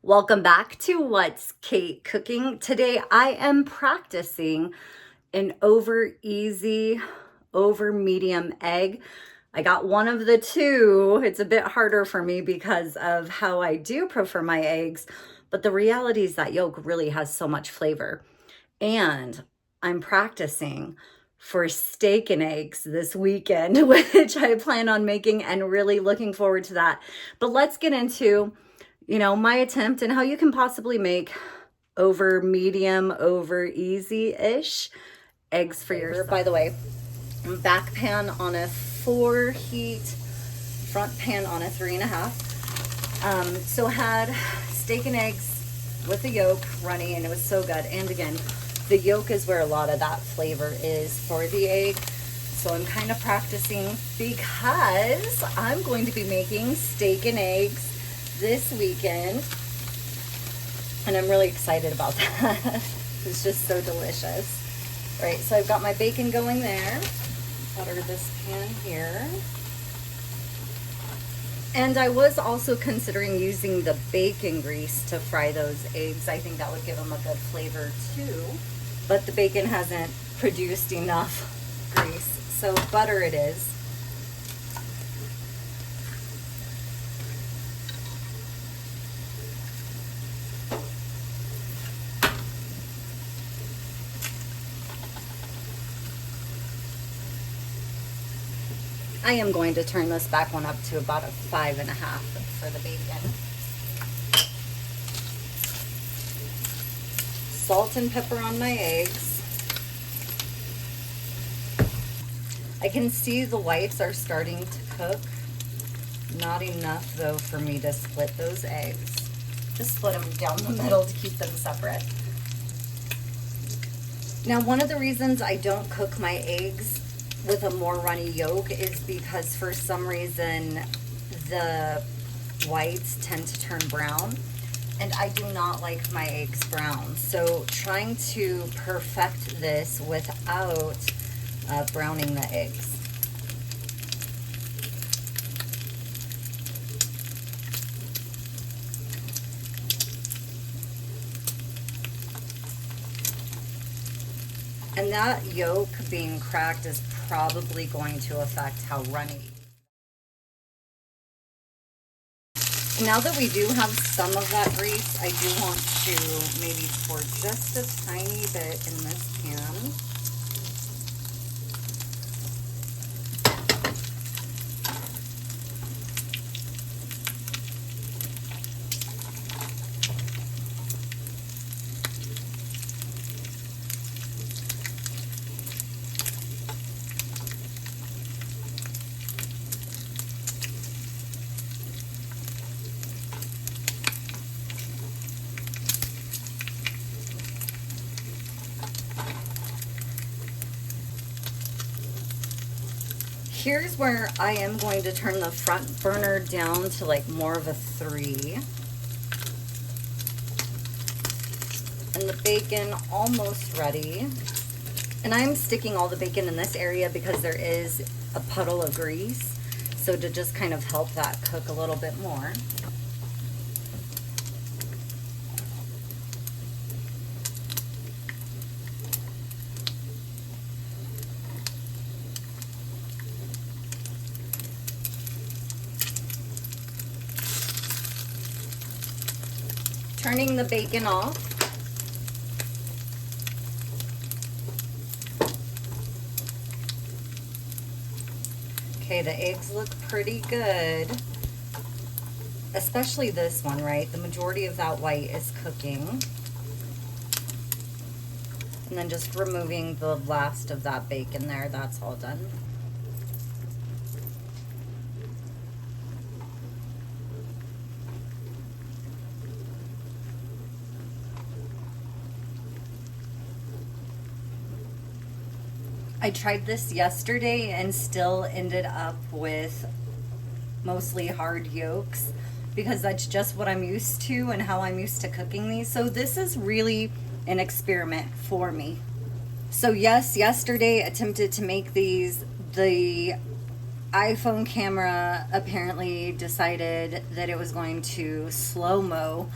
Welcome back to What's Kate Cooking. Today I am practicing an over easy, over medium egg. I got one of the two. It's a bit harder for me because of how I do prefer my eggs, but the reality is that yolk really has so much flavor. And I'm practicing for steak and eggs this weekend, which I plan on making and really looking forward to that. But let's get into my attempt and how you can possibly make over medium, over easy-ish eggs for yourself. By the way, back pan on a 4 heat, front pan on a 3.5. So had steak and eggs with the yolk runny, and it was so good. And again, the yolk is where a lot of that flavor is for the egg. So I'm kind of practicing because I'm going to be making steak and eggs this weekend, and I'm really excited about that. It's just so delicious. All right, so I've got my bacon going there. Butter this pan here. And I was also considering using the bacon grease to fry those eggs. I think that would give them a good flavor too, but the bacon hasn't produced enough grease, so butter it is. I am going to turn this back one up to about a 5.5 for the bacon. Salt and pepper on my eggs. I can see the whites are starting to cook. Not enough though for me to split those eggs. Just split them down the middle to keep them separate. Now, one of the reasons I don't cook my eggs with a more runny yolk is because for some reason the whites tend to turn brown, and I do not like my eggs brown. So trying to perfect this without browning the eggs. And that yolk being cracked is probably going to affect how runny. Now that we do have some of that grease, I do want to maybe pour just a tiny bit in this pan. Here's where I am going to turn the front burner down to like more of a 3. And the bacon almost ready. And I'm sticking all the bacon in this area because there is a puddle of grease. So to just kind of help that cook a little bit more. Turning the bacon off. Okay, the eggs look pretty good, especially this one, right? The majority of that white is cooking. And then just removing the last of that bacon there, that's all done. I tried this yesterday and still ended up with mostly hard yolks because that's just what I'm used to and how I'm used to cooking these. So this is really an experiment for me. So yes, yesterday attempted to make these. The iPhone camera apparently decided that it was going to slow-mo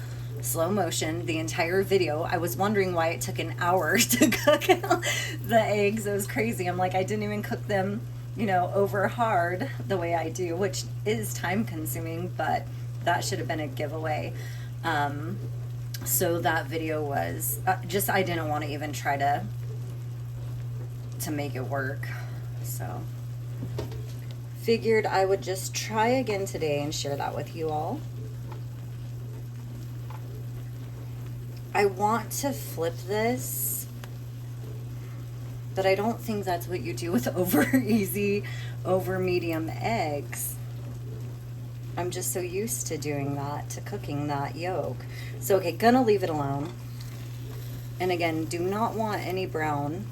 slow motion the entire video. I was wondering why it took an hour to cook the eggs. It was crazy. I'm like, I didn't even cook them, you know, over hard the way I do, which is time consuming, but that should have been a giveaway. So that video was just, I didn't want to even try to make it work. So figured I would just try again today and share that with you all. I want to flip this, but I don't think that's what you do with over easy, over medium eggs. I'm just so used to doing that, to cooking that yolk. So, okay, gonna leave it alone. And again, do not want any brown.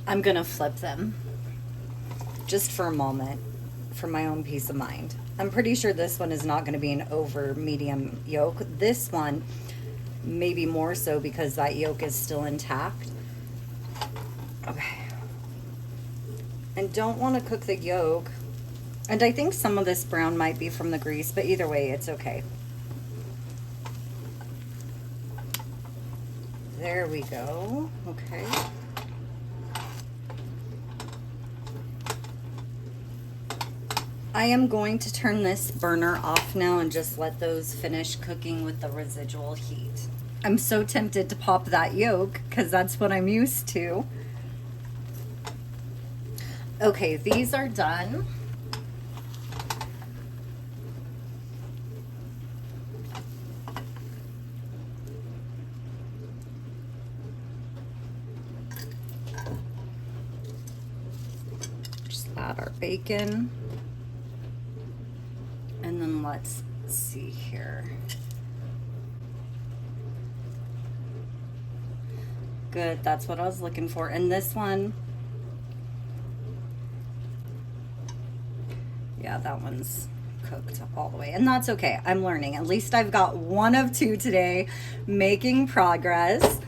I'm gonna flip them just for a moment for my own peace of mind. I'm pretty sure this one is not gonna be an over medium yolk. This one, maybe more so because that yolk is still intact. Okay. And don't want to cook the yolk. And I think some of this brown might be from the grease, but either way, it's okay. There we go. Okay. I am going to turn this burner off now and just let those finish cooking with the residual heat. I'm so tempted to pop that yolk because that's what I'm used to. Okay, these are done. Just add our bacon. And then let's see here. Good, that's what I was looking for. And this one, yeah, that one's cooked all the way, and that's okay. I'm learning. At least I've got one of two today, making progress.